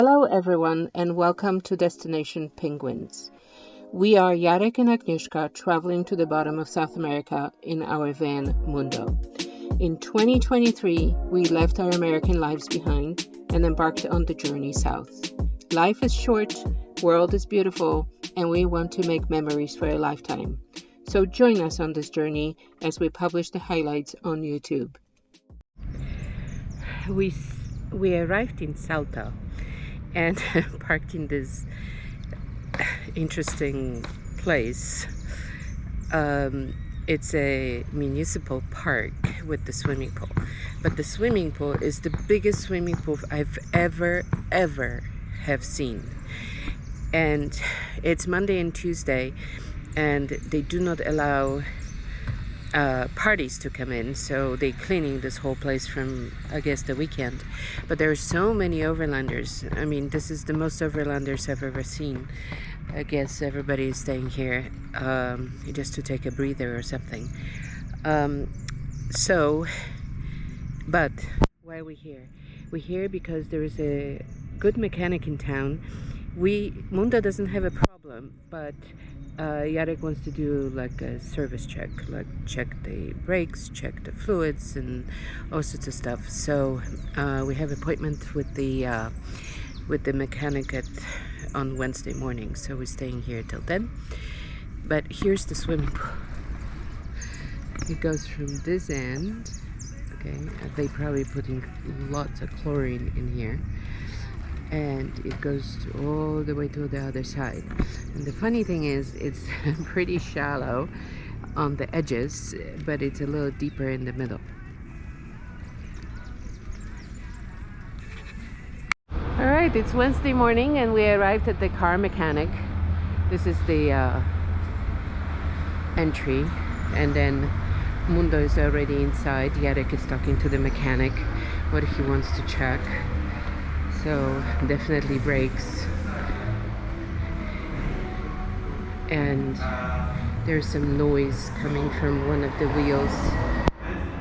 Hello everyone and welcome to Destination Penguins. We are Jarek and Agnieszka traveling to the bottom of South America in our van Mundo. In 2023, we left our American lives behind and embarked on the journey south. Life is short, world is beautiful, and we want to make memories for a lifetime. So join us on this journey as we publish the highlights on YouTube. We arrived in Salta and parked in this interesting place. It's a municipal park with the swimming pool, but the swimming pool is the biggest swimming pool I've ever have seen. And it's Monday and Tuesday, and they do not allow parties to come in, so they're cleaning this whole place from, I guess, the weekend. But there are so many overlanders. I mean, this is the most overlanders I've ever seen. I guess everybody is staying here just to take a breather or something. But why are we here? We're here because there is a good mechanic in town. Mundo doesn't have a problem, but Jarek wants to do like a service check, like check the brakes, check the fluids, and all sorts of stuff. So we have appointment with the mechanic on Wednesday morning. So we're staying here till then. But here's the swimming pool. It goes from this end. Okay, they probably putting lots of chlorine in here. And it goes all the way to the other side. And the funny thing is, it's pretty shallow on the edges, but it's a little deeper in the middle. All right, it's Wednesday morning and we arrived at the car mechanic. This is the entry, and then Mundo is already inside. Jarek is talking to the mechanic what he wants to check. So definitely brakes, and there's some noise coming from one of the wheels,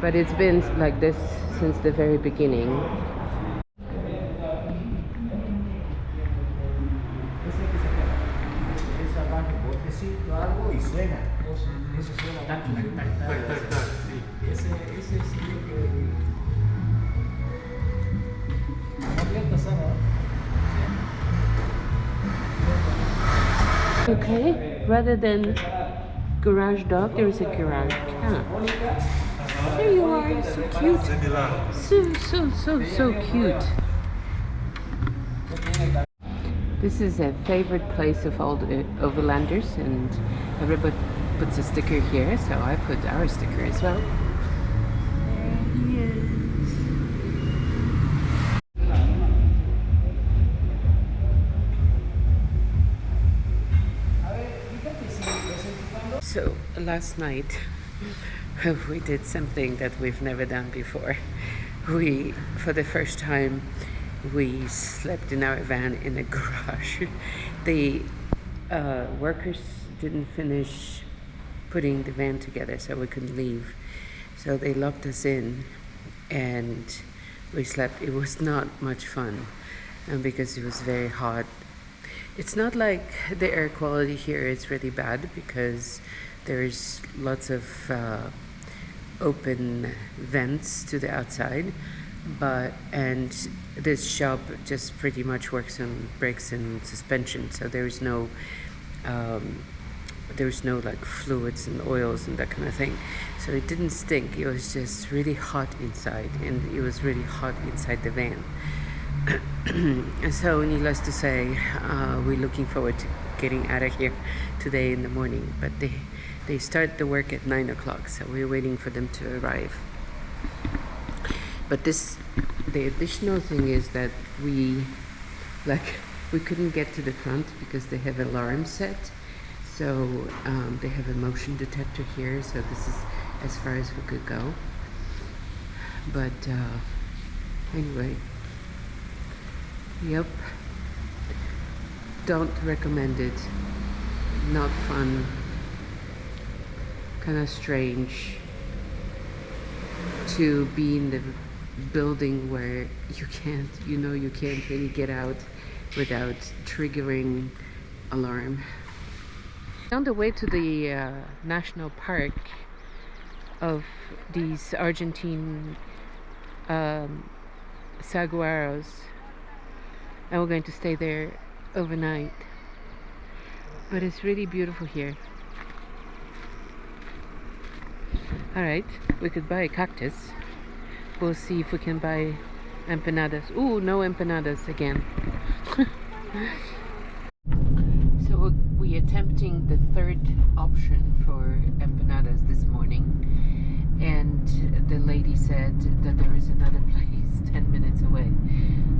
but it's been like this since the very beginning. Okay, rather than garage dog, there is a garage cat. There you are, you're so cute. So cute. This is a favorite place of all the overlanders, and everybody puts a sticker here, so I put our sticker as well. There he is. So last night we did something that we've never done before. For the first time, we slept in our van in a garage. The workers didn't finish putting the van together, so we couldn't leave. So they locked us in and we slept. It was not much fun because it was very hot. It's not like the air quality here is really bad because there's lots of open vents to the outside, and this shop just pretty much works on brakes and suspension, so there's no like fluids and oils and that kind of thing, so it didn't stink. It was just really hot inside, and it was really hot inside the van. So needless to say, we're looking forward to getting out of here today in the morning, but they start the work at 9 o'clock, so we're waiting for them to arrive. But the additional thing is that we couldn't get to the front because they have alarm set, so they have a motion detector here, so this is as far as we could go. But anyway, yep, don't recommend it. Not fun, kind of strange to be in the building where you can't really get out without triggering alarm. On the way to the national park of these Argentine saguaros, and we're going to stay there overnight. But it's really beautiful here. Alright, we could buy a cactus. We'll see if we can buy empanadas. Ooh, no empanadas again. So we're attempting the third option for empanadas this morning, and the lady said that there is another place 10 minutes away.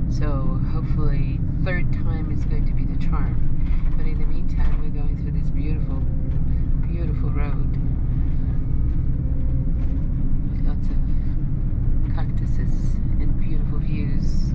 So hopefully third time is going to be the charm. But in the meantime, we're going through this beautiful, beautiful road with lots of cactuses and beautiful views.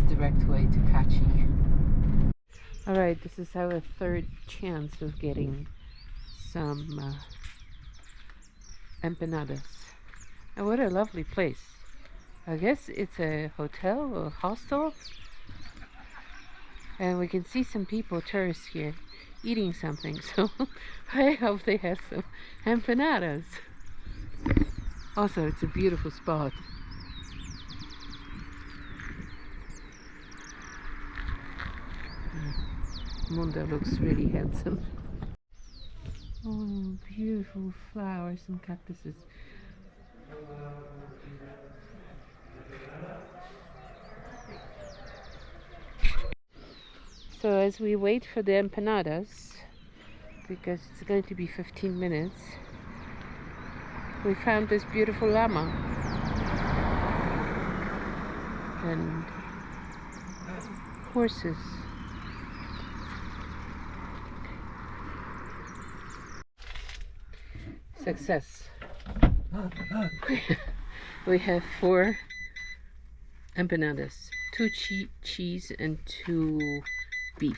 Direct way to Cachi. Alright, this is our third chance of getting some empanadas. And what a lovely place. I guess it's a hotel or hostel. And we can see some people, tourists here, eating something. So I hope they have some empanadas. Also, it's a beautiful spot. Mundo looks really handsome. Oh, beautiful flowers and cactuses. So as we wait for the empanadas, because it's going to be 15 minutes, we found this beautiful llama. And horses. Success. We have 4 empanadas, 2 cheese and 2 beef.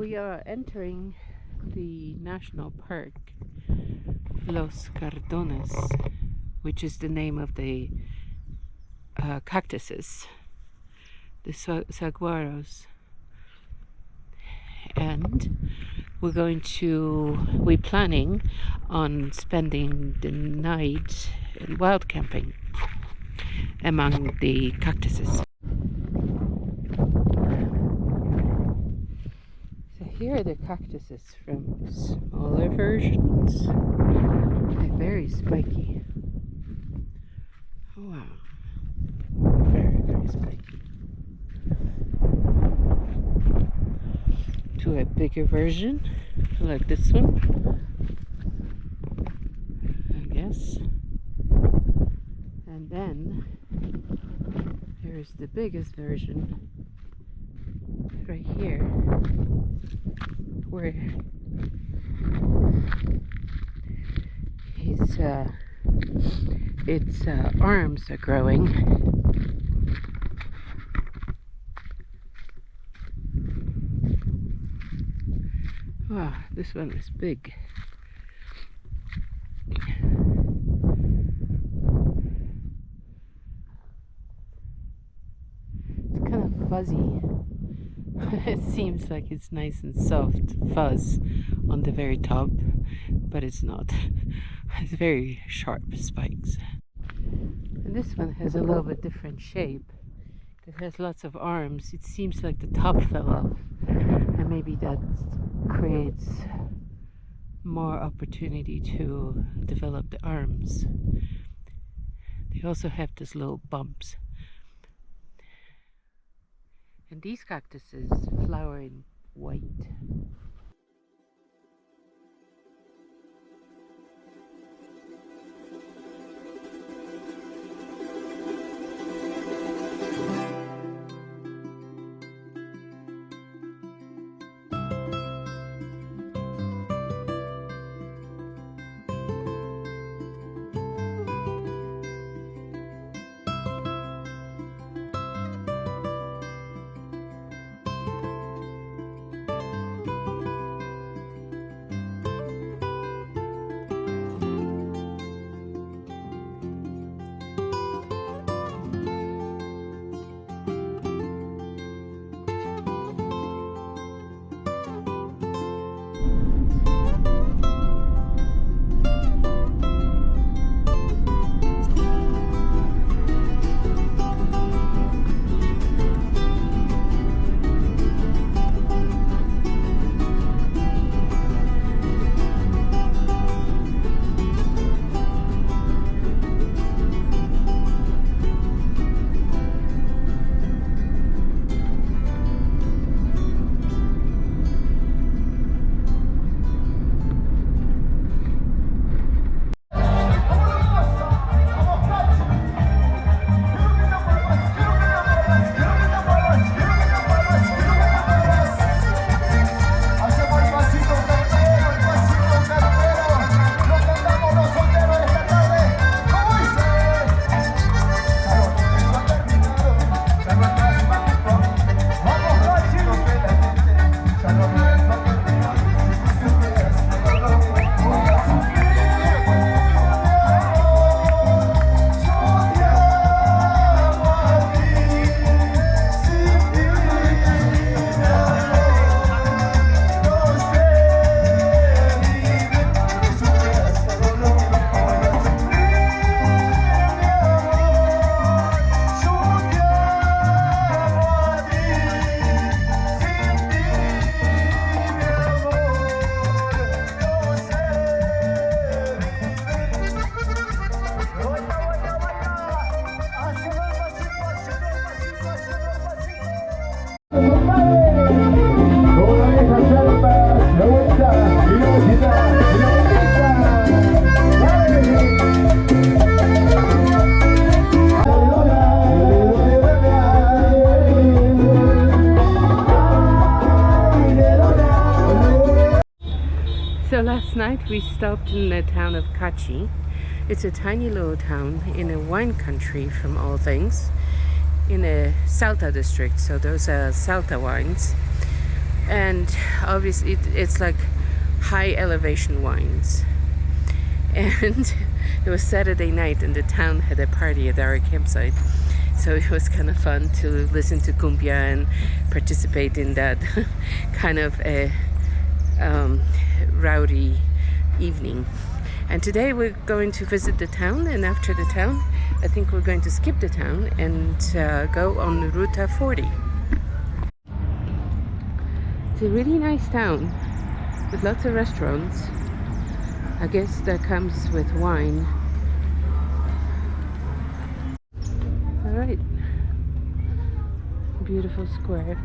We are entering the national park Los Cardones, which is the name of the cactuses, the saguaros. And we're planning on spending the night in wild camping among the cactuses. So here are the cactuses from smaller versions. They're very spiky. Oh, wow. Very, very spiky. To a bigger version, like this one, I guess. And then there's the biggest version right here, where its arms are growing. Wow, this one is big. It's kind of fuzzy. It seems like it's nice and soft fuzz on the very top, but it's not. It's very sharp spikes. And this one has a little bit different shape. It has lots of arms. It seems like the top fell off, and maybe that creates more opportunity to develop the arms. They also have these little bumps. And these cactuses flower in white. So last night we stopped in the town of Cachi. It's a tiny little town in a wine country, from all things, in a Salta district. So those are Salta wines. and obviously it's like high elevation wines. And it was Saturday night, and the town had a party at our campsite, so it was kind of fun to listen to cumbia and participate in that kind of a rowdy evening. And today we're going to visit the town, and after the town I think we're going to skip the town and go on Ruta 40. It's a really nice town with lots of restaurants. I guess that comes with wine. Alright, beautiful square.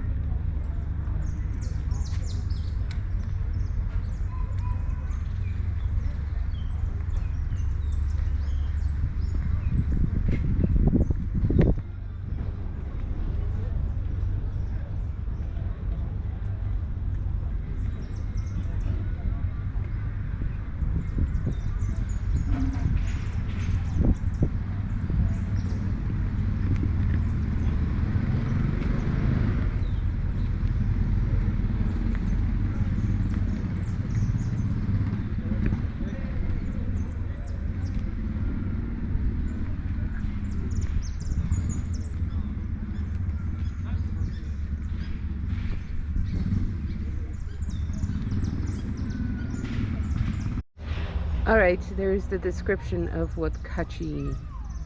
Alright, there's the description of what Cachi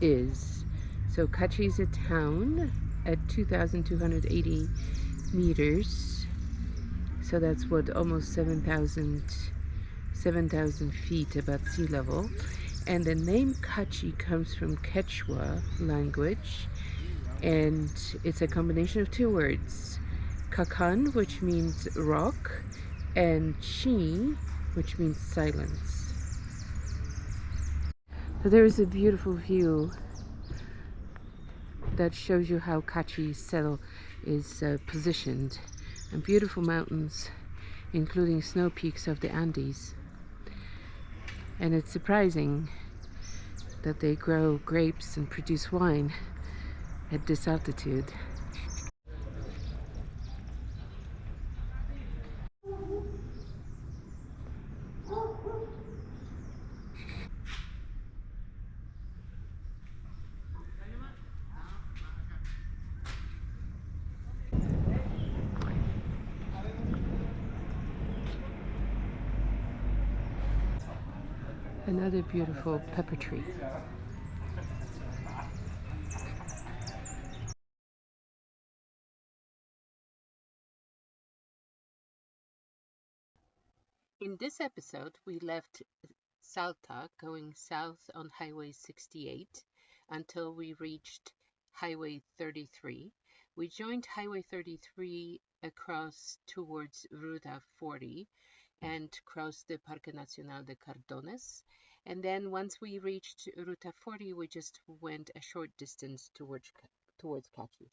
is. So Cachi is a town at 2,280 meters. So that's what, almost 7,000 feet above sea level. And the name Cachi comes from Quechua language, and it's a combination of two words. Cacan, which means rock, and chi, which means silence. So there is a beautiful view that shows you how Cachi cell is positioned, and beautiful mountains, including snow peaks of the Andes. And it's surprising that they grow grapes and produce wine at this altitude. Another beautiful pepper tree. In this episode, we left Salta going south on Highway 68 until we reached Highway 33. We joined Highway 33 across towards Ruta 40 and crossed the Parque Nacional de Cardones. And then once we reached Ruta 40, we just went a short distance towards Cachi.